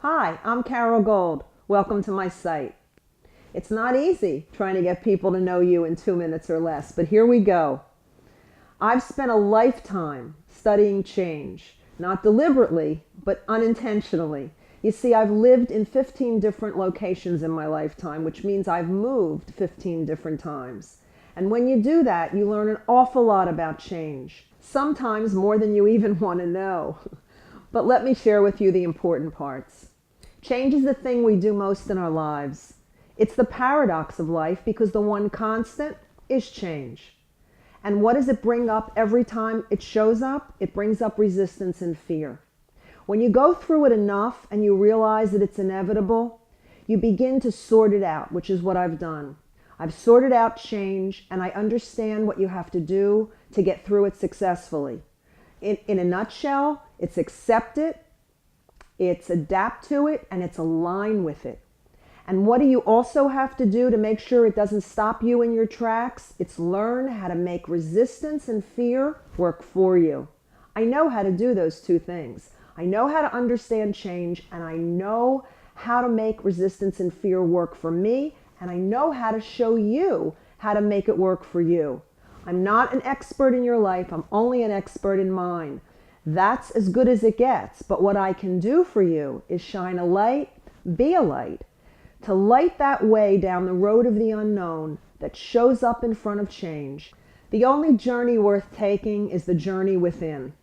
Hi, I'm Carol Gold. Welcome to my site. It's not easy trying to get people to know you in 2 minutes or less, but here we go. I've spent a lifetime studying change, not deliberately, but unintentionally. You see, I've lived in 15 different locations in my lifetime, which means I've moved 15 different times. And when you do that, you learn an awful lot about change, sometimes more than you even want to know. But let me share with you the important parts. Change is the thing we do most in our lives. It's the paradox of life because the one constant is change. And what does it bring up every time it shows up? It brings up resistance and fear. When you go through it enough and you realize that it's inevitable, you begin to sort it out, which is what I've done. I've sorted out change and I understand what you have to do to get through it successfully. In a nutshell, it's accept it, it's adapt to it, and it's align with it. And what do you also have to do to make sure it doesn't stop you in your tracks? It's learn how to make resistance and fear work for you. I know how to do those two things. I know how to understand change, and I know how to make resistance and fear work for me, and I know how to show you how to make it work for you. I'm not an expert in your life. I'm only an expert in mine. That's as good as it gets. But what I can do for you is shine a light, be a light, to light that way down the road of the unknown that shows up in front of change. The only journey worth taking is the journey within.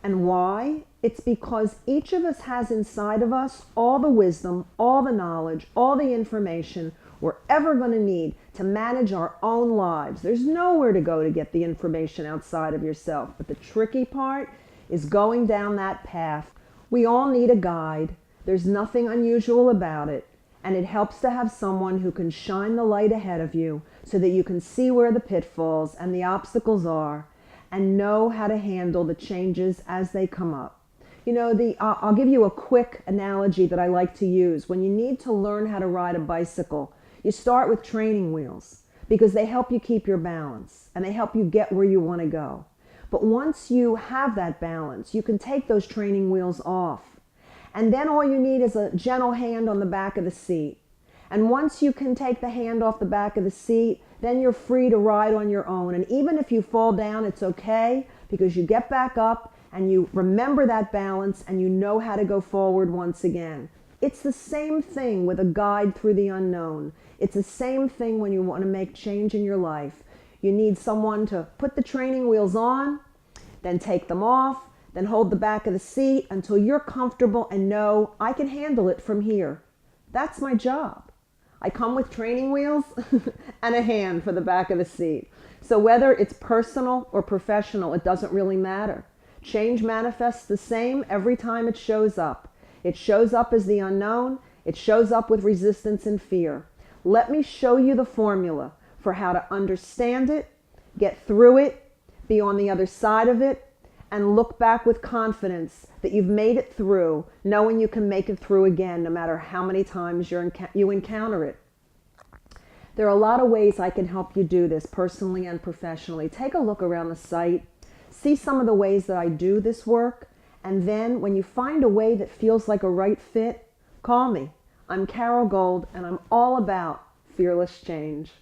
And why? It's because each of us has inside of us all the wisdom, all the knowledge, all the information we're ever going to need to manage our own lives. There's nowhere to go to get the information outside of yourself. But the tricky part is going down that path. We all need a guide. There's nothing unusual about it. And it helps to have someone who can shine the light ahead of you so that you can see where the pitfalls and the obstacles are and know how to handle the changes as they come up. You know, I'll give you a quick analogy that I like to use. When you need to learn how to ride a bicycle, you start with training wheels because they help you keep your balance and they help you get where you want to go. But once you have that balance, you can take those training wheels off. And then all you need is a gentle hand on the back of the seat. And once you can take the hand off the back of the seat, then you're free to ride on your own. And even if you fall down, it's okay because you get back up and you remember that balance and you know how to go forward once again. It's the same thing with a guide through the unknown. It's the same thing when you want to make change in your life. You need someone to put the training wheels on, then take them off, then hold the back of the seat until you're comfortable and know I can handle it from here. That's my job. I come with training wheels and a hand for the back of the seat. So whether it's personal or professional, it doesn't really matter. Change manifests the same every time it shows up. It shows up as the unknown. It shows up with resistance and fear. Let me show you the formula for how to understand it, get through it, be on the other side of it, and look back with confidence that you've made it through, knowing you can make it through again no matter how many times you encounter it. There are a lot of ways I can help you do this personally and professionally. Take a look around the site, see some of the ways that I do this work, and then when you find a way that feels like a right fit, call me. I'm Carol Gold, and I'm all about fearless change.